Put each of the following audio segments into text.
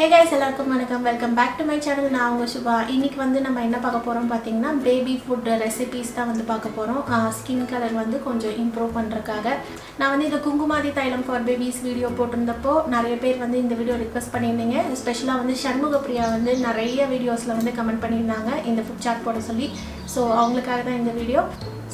Hey guys, எல்லாருக்கும் வணக்கம். Welcome back to my channel. நான் உங்க சுபா. இன்னைக்கு வந்து நம்ம என்ன பார்க்க போறோம் பாத்தீங்கன்னா பேபி ஃபுட் ரெசிபீஸ் தான் வந்து பார்க்க போறோம். ஸ்கின் கலர் வந்து கொஞ்சம் இம்ப்ரூவ் பண்றதுக்காக நான் வந்து இந்த குங்குமாதி தைலம் ஃபார் பேபிஸ் வீடியோ போட்டிருந்தப்போ நிறைய பேர் வந்து இந்த வீடியோ ரிக்வெஸ்ட் பண்ணியிருந்தீங்க. ஸ்பெஷலா வந்து சண்முகப்பிரியா வந்து நிறைய வீடியோஸ்ல வந்து கமெண்ட் பண்ணியிருந்தாங்க இந்த ஃபுட் சார்ட் போட சொல்லி. ஸோ அவங்களுக்காக தான் இந்த video.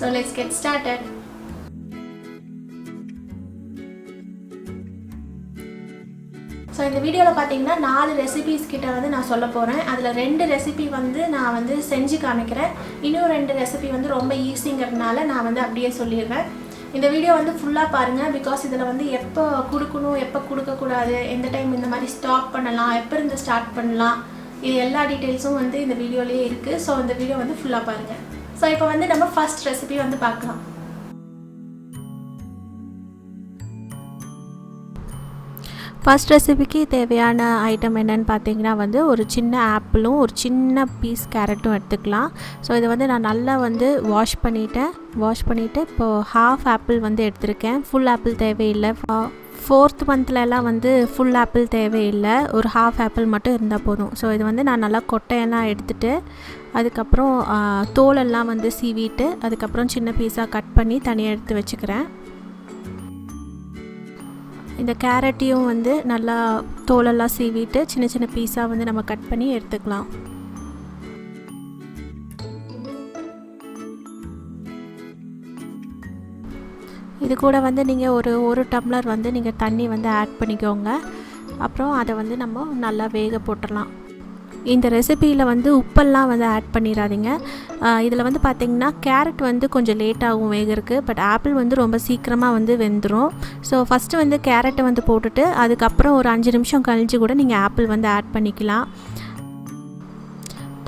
So let's get started. So இந்த வீடியோவில் பார்த்தீங்கன்னா 4 ரெசிபீஸ் கிட்ட வந்து நான் சொல்ல போகிறேன். அதில் 2 ரெசிபி வந்து நான் வந்து செஞ்சு காமிக்கிறேன். இன்னும் 2 ரெசிபி வந்து ரொம்ப ஈஸிங்கிறதுனால நான் வந்து அப்படியே சொல்லிடுறேன். இந்த வீடியோ வந்து ஃபுல்லாக பாருங்கள். பிகாஸ் இதில் வந்து எப்போ கொடுக்கணும், எப்போ கொடுக்கக்கூடாது, எந்த டைம் இந்த மாதிரி ஸ்டாப் பண்ணலாம், எப்போ இருந்து ஸ்டார்ட் பண்ணலாம், இது எல்லா டீட்டெயில்ஸும் வந்து இந்த வீடியோலேயே இருக்குது. ஸோ இந்த வீடியோ வந்து ஃபுல்லாக பாருங்கள். ஸோ இப்போ வந்து நம்ம ஃபர்ஸ்ட் ரெசிபி வந்து பார்க்கலாம். ஃபர்ஸ்ட் ரெசிபிக்கு தேவையான ஐட்டம் என்னென்னு பார்த்தீங்கன்னா வந்து ஒரு சின்ன ஆப்பிளும் ஒரு சின்ன பீஸ் கேரட்டும் எடுத்துக்கலாம். ஸோ இதை வந்து நான் நல்லா வந்து வாஷ் பண்ணிவிட்டு இப்போது ஹாஃப் ஆப்பிள் வந்து எடுத்திருக்கேன். ஃபுல் ஆப்பிள் தேவையில்லை. 4th மந்த்லலாம் வந்து ஃபுல் ஆப்பிள் தேவையில்லை, ஒரு ஹாஃப் ஆப்பிள் மட்டும் இருந்தால் போதும். ஸோ இது வந்து நான் நல்லா கொட்டையெல்லாம் எடுத்துகிட்டு அதுக்கப்புறம் தோலெல்லாம் வந்து சீவிட்டு அதுக்கப்புறம் சின்ன பீஸாக கட் பண்ணி தனியாக எடுத்து வச்சுக்கிறேன். இந்த கேரட்டையும் வந்து நல்லா தோலெல்லாம் சீவிட்டு சின்ன சின்ன பீஸாக வந்து நம்ம கட் பண்ணி எடுத்துக்கலாம். இது கூட வந்து நீங்கள் ஒரு டம்ளர் வந்து நீங்கள் தண்ணி வந்து ஆட் பண்ணிக்கோங்க. அப்புறம் அதை வந்து நம்ம நல்லா வேக போட்டுடலாம். இந்த ரெசிப்பியில் வந்து உப்பெல்லாம் வந்து ஆட் பண்ணிடாதீங்க. இதில் வந்து பார்த்திங்கன்னா கேரட் வந்து கொஞ்சம் லேட்டாகும் வேகிறதுக்கு, பட் ஆப்பிள் வந்து ரொம்ப சீக்கிரமாக வந்து வெந்துடும். ஸோ ஃபஸ்ட்டு வந்து கேரட்டை வந்து போட்டுட்டு அதுக்கப்புறம் ஒரு 5 நிமிஷம் கழிச்சு கூட நீங்கள் ஆப்பிள் வந்து ஆட் பண்ணிக்கலாம்.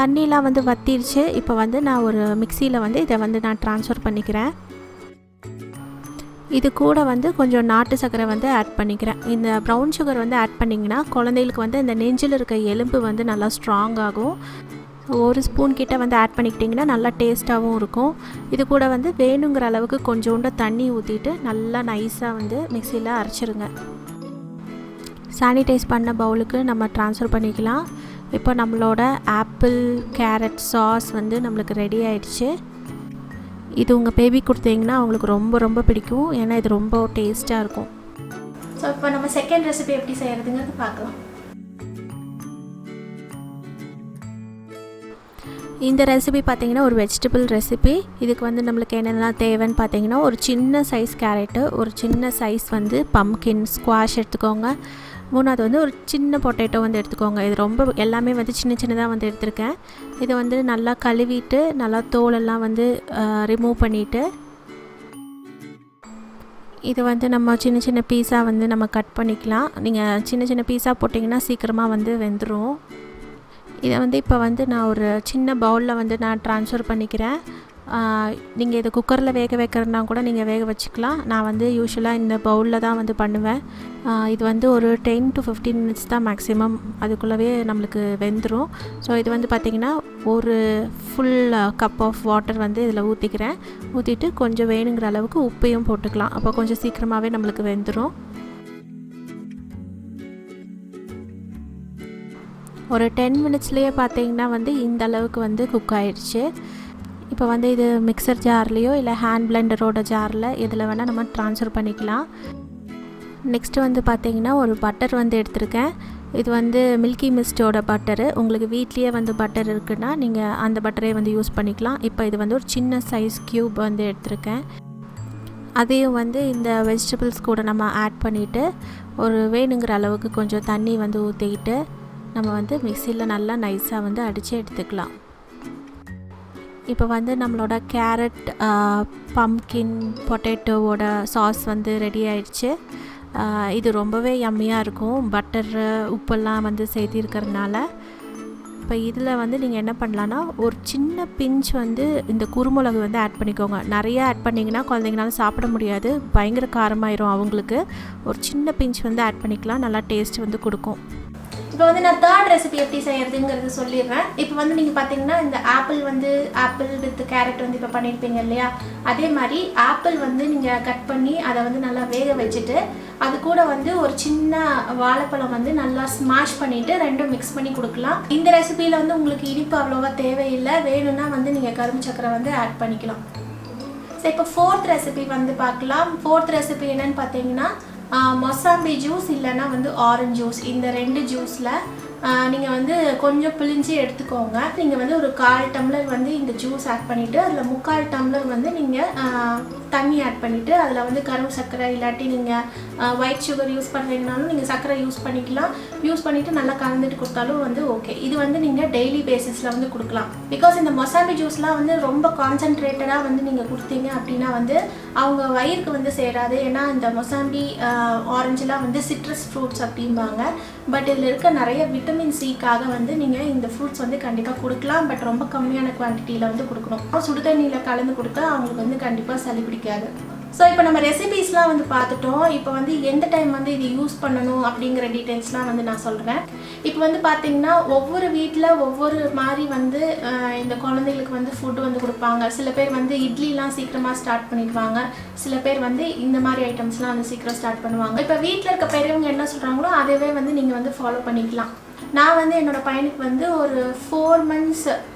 தண்ணிலாம் வந்து வற்றிடுச்சு. இப்போ வந்து நான் ஒரு மிக்சியில் வந்து இதை வந்து நான் ட்ரான்ஸ்ஃபர் பண்ணிக்கிறேன். இது கூட வந்து கொஞ்சம் நாட்டு சர்க்கரை வந்து ஆட் பண்ணிக்கிறேன். இந்த ப்ரௌன் சுகர் வந்து ஆட் பண்ணிங்கன்னா குழந்தைகளுக்கு வந்து இந்த நெஞ்சில் இருக்க எலும்பு வந்து நல்லா ஸ்ட்ராங் ஆகும். ஒரு ஸ்பூன் கிட்ட வந்து ஆட் பண்ணிக்கிட்டிங்கன்னா நல்லா டேஸ்ட்டாகவும் இருக்கும். இது கூட வந்து வேணுங்கிற அளவுக்கு கொஞ்சோண்டு தண்ணி ஊற்றிட்டு நல்லா நைஸாக வந்து மிக்சியில் அரைச்சிருங்க. சானிடைஸ் பண்ண பவுலுக்கு நம்ம ட்ரான்ஸ்ஃபர் பண்ணிக்கலாம். இப்போ நம்மளோட ஆப்பிள் கேரட் சாஸ் வந்து நம்மளுக்கு ரெடி ஆயிடுச்சு. இது உங்கள் பேபி கொடுத்தீங்கன்னா அவங்களுக்கு ரொம்ப ரொம்ப பிடிக்கும். ஏன்னா இது ரொம்ப டேஸ்ட்டாக இருக்கும். ஸோ இப்போ நம்ம செகண்ட் ரெசிபி எப்படி செய்கிறதுங்கிறது பார்க்கலாம். இந்த ரெசிபி பார்த்திங்கன்னா ஒரு வெஜிடபிள் ரெசிபி. இதுக்கு வந்து நம்மளுக்கு என்னென்னலாம் தேவைன்னு பார்த்தீங்கன்னா ஒரு சின்ன சைஸ் கேரட்டு, ஒரு சின்ன சைஸ் வந்து பம்கின் ஸ்குவாஷ் எடுத்துக்கோங்க. 3வது வந்து ஒரு சின்ன பொட்டேட்டோ வந்து எடுத்துக்கோங்க. இது ரொம்ப எல்லாமே வந்து சின்ன சின்னதாக வந்து எடுத்திருக்கேன். இதை வந்து நல்லா கழுவிட்டு நல்லா தோலெல்லாம் வந்து ரிமூவ் பண்ணிவிட்டு இது வந்து நம்ம சின்ன சின்ன பீஸாக வந்து நம்ம கட் பண்ணிக்கலாம். நீங்கள் சின்ன சின்ன பீஸாக போட்டிங்கன்னா சீக்கிரமாக வந்து வெந்துடும். இதை வந்து இப்போ வந்து நான் ஒரு சின்ன பவுலில் வந்து நான் ட்ரான்ஸ்ஃபர் பண்ணிக்கிறேன். நீங்கள் இதை குக்கரில் வேக வைக்கிறதுனா கூட நீங்கள் வேக வச்சுக்கலாம். நான் வந்து யூஸ்வலாக இந்த பவுலில் தான் வந்து பண்ணுவேன். இது வந்து ஒரு 10 to 15 மினிட்ஸ் தான் மேக்ஸிமம், அதுக்குள்ளவே நம்மளுக்கு வெந்துடும். ஸோ இது வந்து பார்த்திங்கன்னா ஒரு ஃபுல் கப் ஆஃப் வாட்டர் வந்து இதில் ஊற்றிக்கிறேன். ஊற்றிட்டு கொஞ்சம் வேணுங்கிற அளவுக்கு உப்பையும் போட்டுக்கலாம். அப்போ கொஞ்சம் சீக்கிரமாகவே நம்மளுக்கு வெந்துடும். ஒரு 10 மினிட்ஸ்லேயே பார்த்திங்கன்னா வந்து இந்த அளவுக்கு வந்து குக் ஆகிடுச்சு. இப்போ வந்து இது மிக்சர் ஜார்லேயோ இல்லை ஹேண்ட் பிளெண்டரோட ஜாரில் இதில் வேணால் நம்ம ட்ரான்ஸ்ஃபர் பண்ணிக்கலாம். நெக்ஸ்ட்டு வந்து பார்த்திங்கன்னா ஒரு பட்டர் வந்து எடுத்திருக்கேன். இது வந்து மில்கி மிஸ்டோட பட்டரு. உங்களுக்கு வீட்லேயே வந்து பட்டர் இருக்குன்னா நீங்கள் அந்த பட்டரே வந்து யூஸ் பண்ணிக்கலாம். இப்போ இது வந்து ஒரு சின்ன சைஸ் க்யூப் வந்து எடுத்திருக்கேன். அதையும் வந்து இந்த வெஜிடபிள்ஸ் கூட நம்ம ஆட் பண்ணிவிட்டு ஒரு வேணுங்கிற அளவுக்கு கொஞ்சம் தண்ணி வந்து ஊற்றிக்கிட்டு நம்ம வந்து மிக்சியில் நல்லா நைஸாக வந்து அடித்து எடுத்துக்கலாம். இப்போ வந்து நம்மளோட கேரட் பம்கின் பொட்டேட்டோவோட சாஸ் வந்து ரெடி ஆயிடுச்சு. இது ரொம்பவே யம்மியாக இருக்கும். பட்டர் உப்பெல்லாம் வந்து சேர்த்திருக்கிறதுனால. இப்போ இதில் வந்து நீங்கள் என்ன பண்ணலான்னா ஒரு சின்ன பிஞ்ச் வந்து இந்த குருமிளகு வந்து ஆட் பண்ணிக்கோங்க. நிறையா ஆட் பண்ணிங்கன்னா குழந்தைங்கனால சாப்பிட முடியாது, பயங்கர காரமாயிரும் அவங்களுக்கு. ஒரு சின்ன பிஞ்ச் வந்து ஆட் பண்ணிக்கலாம், நல்லா டேஸ்ட் வந்து கொடுக்கும். இப்போ வந்து நான் தேர்ட் ரெசிபி எப்படி செய்யறதுங்கிறது சொல்லிடுறேன். இப்போ வந்து நீங்கள் பார்த்தீங்கன்னா இந்த ஆப்பிள் வித் கேரட் வந்து இப்போ பண்ணியிருப்பீங்க இல்லையா, அதே மாதிரி ஆப்பிள் வந்து நீங்கள் கட் பண்ணி அதை வந்து நல்லா வேக வச்சுட்டு அது கூட வந்து ஒரு சின்ன வாழைப்பழம் வந்து நல்லா ஸ்மாஷ் பண்ணிவிட்டு ரெண்டும் மிக்ஸ் பண்ணி கொடுக்கலாம். இந்த ரெசிபியில் வந்து உங்களுக்கு இனிப்பு அவ்வளோவா தேவையில்லை, வேணும்னா வந்து நீங்கள் கரும்பு சக்கரை வந்து ஆட் பண்ணிக்கலாம். ஸோ இப்போ ஃபோர்த் ரெசிபி வந்து பார்க்கலாம். ஃபோர்த் ரெசிபி என்னன்னு பார்த்தீங்கன்னா மொசாம்பி ஜூஸ் இல்லைன்னா வந்து ஆரஞ்ச் ஜூஸ், இந்த 2 ஜூஸில் நீங்கள் வந்து கொஞ்சம் பிழிஞ்சு எடுத்துக்கோங்க. நீங்கள் வந்து ஒரு 1/4 டம்ளர் வந்து இந்த ஜூஸ் ஆட் பண்ணிவிட்டு அதில் 3/4 டம்ளர் வந்து நீங்கள் தண்ணி ஆட் பண்ணிவிட்டு அதில் வந்து கரும்பு சர்க்கரை இல்லாட்டி நீங்கள் ஒயிட் சுகர் யூஸ் பண்ணுறீங்கனாலும் நீங்கள் சர்க்கரை யூஸ் பண்ணிக்கலாம். யூஸ் பண்ணிவிட்டு நல்லா கலந்துட்டு கொடுத்தாலும் வந்து ஓகே. இது வந்து நீங்கள் டெய்லி பேசிஸில் வந்து கொடுக்கலாம். பிகாஸ் இந்த மொசாம்பி ஜூஸ்லாம் வந்து ரொம்ப கான்சன்ட்ரேட்டடாக வந்து நீங்கள் கொடுத்தீங்க அப்படின்னா வந்து அவங்க வயிறுக்கு வந்து சேராது. ஏன்னா இந்த மொசாம்பி ஆரஞ்சுலாம் வந்து சிட்ரஸ் ஃப்ரூட்ஸ் அப்படிம்பாங்க. பட் இதில் இருக்க நிறைய விட்டமின் சிக்காக வந்து நீங்கள் இந்த ஃப்ரூட்ஸ் வந்து கண்டிப்பாக கொடுக்கலாம். பட் ரொம்ப கம்மியான குவான்டிட்டியில் வந்து கொடுக்கணும். சுடுதண்ணியில் கலந்து கொடுத்தா அவங்களுக்கு வந்து கண்டிப்பாக சளி பிடிக்காது. ஸோ இப்போ நம்ம ரெசிபீஸ்லாம் வந்து பார்த்துட்டோம். இப்போ வந்து எந்த டைம் வந்து இது யூஸ் பண்ணணும் அப்படிங்கிற டீட்டெயில்ஸ்லாம் வந்து நான் சொல்கிறேன். இப்போ வந்து பார்த்திங்கன்னா ஒவ்வொரு வீட்டில் ஒவ்வொரு மாதிரி வந்து இந்த குழந்தைகளுக்கு வந்து ஃபுட்டு வந்து கொடுப்பாங்க. சில பேர் வந்து இட்லிலாம் சீக்கிரமாக ஸ்டார்ட் பண்ணிடுவாங்க, சில பேர் வந்து இந்த மாதிரி ஐட்டம்ஸ்லாம் வந்து சீக்கிரம் ஸ்டார்ட் பண்ணுவாங்க. இப்போ வீட்டில் இருக்க பெரியவங்க என்ன சொல்கிறாங்களோ அதவே வந்து நீங்கள் வந்து ஃபாலோ பண்ணிக்கலாம். நான் வந்து என்னோடய பையனுக்கு வந்து ஒரு 4 months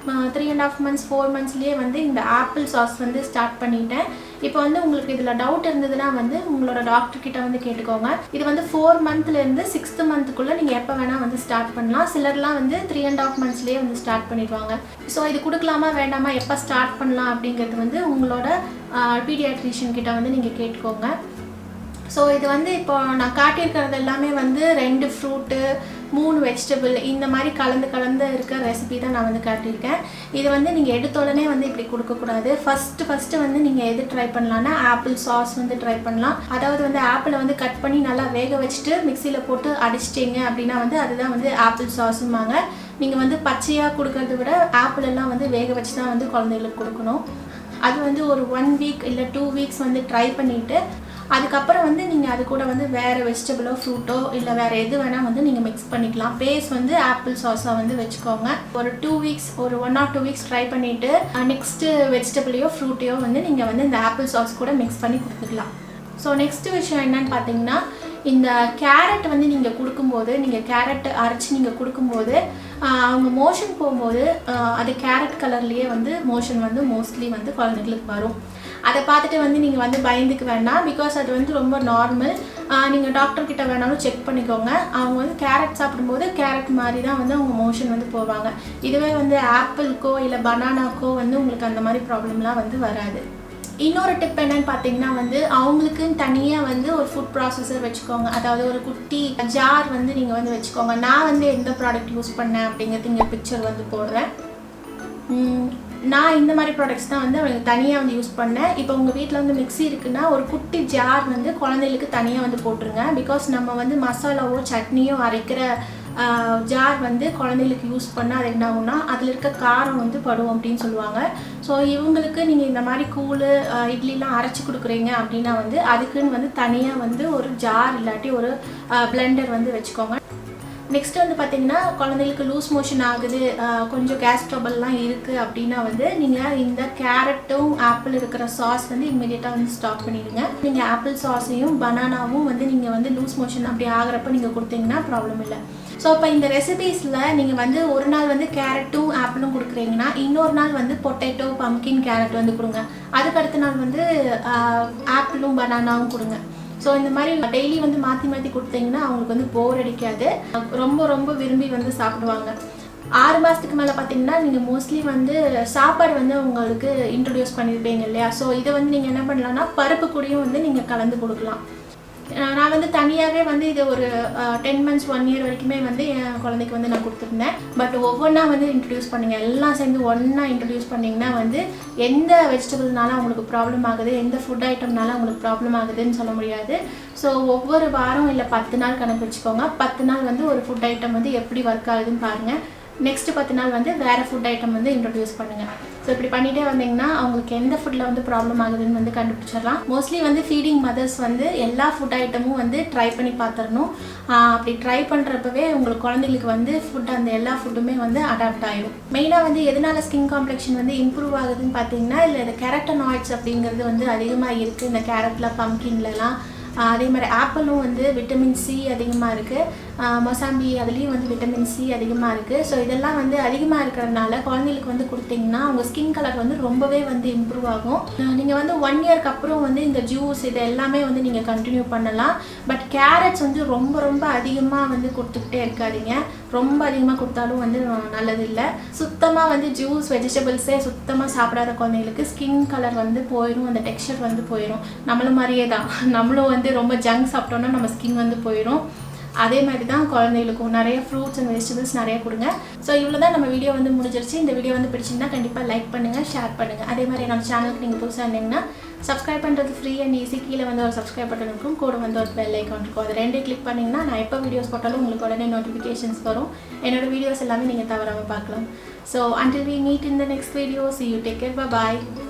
3.5 months 4 monthsலேயே வந்து இந்த ஆப்பிள் சாஸ் வந்து ஸ்டார்ட் பண்ணிட்டேன். இப்போ வந்து உங்களுக்கு இதில் டவுட் இருந்ததுன்னா வந்து உங்களோட டாக்டர்கிட்ட வந்து கேட்டுக்கோங்க. இது வந்து 4 monthலேருந்து 6th monthக்குள்ளே நீங்கள் எப்போ வேணால் வந்து ஸ்டார்ட் பண்ணலாம். சிலர்லாம் வந்து 3.5 monthsலேயே வந்து ஸ்டார்ட் பண்ணிடுவாங்க. ஸோ இது கொடுக்கலாமா வேண்டாமா, எப்போ ஸ்டார்ட் பண்ணலாம் அப்படிங்கிறது வந்து உங்களோட பீடியாட்ரிஷியன் கிட்ட வந்து நீங்கள் கேட்டுக்கோங்க. ஸோ இது வந்து இப்போ நான் காட்டியிருக்கிறது எல்லாமே வந்து 2 ஃப்ரூட்டு 3 வெஜிடபிள் இந்த மாதிரி கலந்து இருக்க ரெசிபி தான் நான் வந்து காட்டியிருக்கேன். இது வந்து நீங்கள் எடுத்த உடனே வந்து இப்படி கொடுக்கக்கூடாது. ஃபஸ்ட்டு வந்து நீங்கள் எது ட்ரை பண்ணலான்னா ஆப்பிள் சாஸ் வந்து ட்ரை பண்ணலாம். அதாவது வந்து ஆப்பிளை வந்து கட் பண்ணி நல்லா வேக வச்சுட்டு மிக்சியில் போட்டு அடிச்சிட்டிங்க அப்படின்னா வந்து அதுதான் வந்து ஆப்பிள் சாஸும்பாங்க. நீங்கள் வந்து பச்சையாக கொடுக்கறத விட ஆப்பிள் எல்லாம் வந்து வேக வச்சு தான் வந்து குழந்தைகளுக்கு கொடுக்கணும். அது வந்து ஒரு 1 week இல்லை 2 weeks வந்து ட்ரை பண்ணிவிட்டு அதுக்கப்புறம் வந்து நீங்கள் அது கூட வந்து வேறு வெஜிடபிளோ ஃப்ரூட்டோ இல்லை வேறு எது வேணால் வந்து நீங்கள் மிக்ஸ் பண்ணிக்கலாம். பேஸ் வந்து ஆப்பிள் சாஸாக வந்து வச்சுக்கோங்க. ஒரு 2 weeks ஒரு 1 or 2 weeks ட்ரை பண்ணிவிட்டு நெக்ஸ்ட்டு வெஜிடபிளையோ ஃப்ரூட்டையோ வந்து நீங்கள் வந்து இந்த ஆப்பிள் சாஸ் கூட மிக்ஸ் பண்ணி கொடுத்துக்கலாம். ஸோ நெக்ஸ்ட் விஷயம் என்னன்னு பார்த்தீங்கன்னா இந்த கேரட் வந்து நீங்கள் கொடுக்கும்போது நீங்கள் கேரட் அரைச்சி நீங்கள் கொடுக்கும்போது அவங்க மோஷன் போகும்போது அது கேரட் கலர்லேயே வந்து மோஷன் வந்து மோஸ்ட்லி வந்து குழந்தைங்களுக்கு வரும். அதை பார்த்துட்டு வந்து நீங்கள் வந்து பயந்துக்க வேண்டாம். பிகாஸ் அது வந்து ரொம்ப நார்மல். நீங்கள் டாக்டர்கிட்ட வேணாலும் செக் பண்ணிக்கோங்க. அவங்க வந்து கேரட் சாப்பிடும்போது கேரட் மாதிரி தான் வந்து அவங்க மோஷன் வந்து போவாங்க. இதுவே வந்து ஆப்பிள்க்கோ இல்லை பனானாக்கோ வந்து உங்களுக்கு அந்த மாதிரி ப்ராப்ளம்லாம் வந்து வராது. இன்னொரு டிப் என்னன்னு பார்த்தீங்கன்னா வந்து அவங்களுக்குன்னு தனியாக வந்து ஒரு ஃபுட் ப்ராசஸர் வச்சுக்கோங்க. அதாவது ஒரு குட்டி ஜார் வந்து நீங்கள் வந்து வச்சுக்கோங்க. நான் வந்து எந்த ப்ராடக்ட் யூஸ் பண்ணேன் அப்படிங்கிறது இங்கே பிக்சர் வந்து போடுறேன். நான் இந்த மாதிரி ப்ராடக்ட்ஸ் தான் வந்து அவங்களுக்கு தனியாக வந்து யூஸ் பண்ணேன். இப்போ உங்கள் வீட்டில் வந்து மிக்ஸி இருக்குன்னா ஒரு குட்டி ஜார் வந்து குழந்தைகளுக்கு தனியாக வந்து போட்டுருங்க. பிகாஸ் நம்ம வந்து மசாலாவோ சட்னியோ அரைக்கிற ஜார் வந்து குழந்தைகளுக்கு யூஸ் பண்ணால் அது என்ன ஆகும்னா அதில் இருக்க காரம் வந்து படும் அப்படின்னு சொல்லுவாங்க. ஸோ இவங்களுக்கு நீங்கள் இந்த மாதிரி கூழ் இட்லிலாம் அரைச்சி கொடுக்குறீங்க அப்படின்னா வந்து அதுக்குன்னு வந்து தனியாக வந்து ஒரு ஜார் இல்லாட்டி ஒரு பிளெண்டர் வந்து வச்சுக்கோங்க. நெக்ஸ்ட் வந்து பார்த்தீங்கன்னா குழந்தைகளுக்கு லூஸ் மோஷன் ஆகுது, கொஞ்சம் கேஸ் ட்ரபிள்லாம் இருக்குது அப்படின்னா வந்து நீங்கள் இந்த கேரட்டும் ஆப்பிள் இருக்கிற சாஸ் வந்து இம்மிடியேட்டாக வந்து ஸ்டாப் பண்ணிடுங்க. நீங்கள் ஆப்பிள் சாஸையும் பனானாவும் வந்து நீங்கள் வந்து லூஸ் மோஷன் அப்படி ஆகிறப்ப நீங்கள் கொடுத்தீங்கன்னா ப்ராப்ளம் இல்லை. ஸோ இப்போ இந்த ரெசிபீஸில் நீங்கள் வந்து ஒரு நாள் வந்து கேரட்டும் ஆப்பிளும் கொடுக்குறீங்கன்னா இன்னொரு நாள் வந்து பொட்டேட்டோ பம்கின் கேரட் வந்து கொடுங்க. அதுக்கு அடுத்த நாள் வந்து ஆப்பிளும் பனானாவும் கொடுங்க. ஸோ இந்த மாதிரி டெய்லி வந்து மாற்றி கொடுத்தீங்கன்னா அவங்களுக்கு வந்து போர் அடிக்காது, ரொம்ப விரும்பி வந்து சாப்பிடுவாங்க. 6 மாதத்துக்கு மேலே பார்த்தீங்கன்னா நீங்கள் மோஸ்ட்லி வந்து சாப்பாடு வந்து உங்களுக்கு இன்ட்ரடியூஸ் பண்ணியிருப்பீங்க இல்லையா. ஸோ இதை வந்து நீங்கள் என்ன பண்ணலான்னா பருப்பு கூடயும் வந்து நீங்கள் கலந்து கொடுக்கலாம். நான் வந்து தனியாகவே வந்து இது ஒரு 10 months 1 year வரைக்குமே வந்து என் குழந்தைக்கு வந்து நான் கொடுத்துருந்தேன். பட் ஒவ்வொன்றா வந்து இன்ட்ரடியூஸ் பண்ணுங்கள். எல்லாம் சேர்ந்து ஒன்றா இன்ட்ரடியூஸ் பண்ணிங்கன்னா வந்து எந்த வெஜிடபிள்னால அவங்களுக்கு ப்ராப்ளம் ஆகுது, எந்த ஃபுட் ஐட்டம்னால அவங்களுக்கு ப்ராப்ளம் ஆகுதுன்னு சொல்ல முடியாது. ஸோ ஒவ்வொரு வாரம் இல்லை 10 நாள் கணக்கு வச்சுக்கோங்க. 10 நாள் வந்து ஒரு ஃபுட் ஐட்டம் வந்து எப்படி ஒர்க் ஆகுதுன்னு பாருங்கள். நெக்ஸ்ட் 10 நாள் வந்து வேறு ஃபுட் ஐட்டம் வந்து இன்ட்ரடியூஸ் பண்ணுங்கள். ஸோ இப்படி பண்ணிகிட்டே வந்தீங்கன்னா அவங்களுக்கு எந்த ஃபுட்டில் வந்து ப்ராப்ளம் ஆகுதுன்னு வந்து கண்டுபிடிச்சிடலாம். மோஸ்ட்லி வந்து ஃபீடிங் மதர்ஸ் வந்து எல்லா ஃபுட் ஐட்டமும் வந்து ட்ரை பண்ணி பார்த்துடணும். அப்படி ட்ரை பண்ணுறப்பவே உங்களுக்கு குழந்தைங்களுக்கு வந்து ஃபுட் அந்த எல்லா ஃபுட்டுமே வந்து அடாப்ட் ஆகிடும். மெயினாக வந்து எதனால ஸ்கின் காம்ப்ளெக்ஷன் வந்து இம்ப்ரூவ் ஆகுதுன்னு பார்த்தீங்கன்னா இல்லை இந்த கெரட்டனாய்ட்ஸ் அப்படிங்கிறது வந்து அதிகமாக இருக்குது இந்த கேரட்டில் பம்கின்லலாம். அதே மாதிரி ஆப்பிளும் வந்து விட்டமின் சி அதிகமாக இருக்குது. மொசாம்பி அதுலேயும் வந்து விட்டமின் சி அதிகமாக இருக்குது. ஸோ இதெல்லாம் வந்து அதிகமாக இருக்கிறதுனால குழந்தைகளுக்கு வந்து கொடுத்தீங்கன்னா அவங்க ஸ்கின் கலர் வந்து ரொம்பவே வந்து இம்ப்ரூவ் ஆகும். நீங்கள் வந்து 1 இயர்க்கு அப்புறம் வந்து இந்த ஜூஸ் இது எல்லாமே வந்து நீங்கள் கண்டினியூ பண்ணலாம். பட் கேரட்ஸ் வந்து ரொம்ப ரொம்ப அதிகமாக வந்து கொடுத்துக்கிட்டே இருக்காதீங்க. ரொம்ப அதிகமாக கொடுத்தாலும் வந்து நல்லது இல்லை. சுத்தமாக வந்து ஜூஸ் வெஜிடபிள்ஸே சுத்தமாக சாப்பிடாத குழந்தைங்களுக்கு ஸ்கின் கலர் வந்து போயிடும், அந்த டெக்ஸ்சர் வந்து போயிடும். நம்மள மாதிரியே தான் நம்மளும் வந்து ரொம்ப ஜங்க் சாப்பிட்டோன்னா நம்ம ஸ்கின் வந்து போயிடும். அதே மாதிரி தான் குழந்தைகளுக்கும் நிறைய ஃப்ரூட்ஸ் அண்ட் வெஜிடபிள்ஸ் நிறைய கொடுங்க. ஸோ இவ்வளோ தான் நம்ம வீடியோ வந்து முடிஞ்சிருச்சு. இந்த வீடியோ வந்து பிடிச்சிருந்தா கண்டிப்பாக லைக் பண்ணுங்கள், ஷேர் பண்ணுங்கள். அதே மாதிரி என்னோட சேனலுக்கு நீங்கள் புதுசாக இருந்தீங்கன்னா சப்ஸ்கிரைப் பண்ணுறது ஃப்ரீ அண்ட் ஈஸி. கீழே வந்து ஒரு சப்ஸ்கிரைப் பட்டன் இருக்கும், கூட வந்து ஒரு பெல் ஐக்கான் இருக்கும். அது 2 கிளிக் பண்ணிங்கன்னா நான் எப்போ வீடியோஸ் போட்டாலும் உங்களுக்கு உடனே நோட்டிஃபிகேஷன்ஸ் வரும். என்னோடய வீடியோஸ் எல்லாமே நீங்கள் தவறாமல் பார்க்கலாம். So until we meet in the next video, see you, take care, bye bye.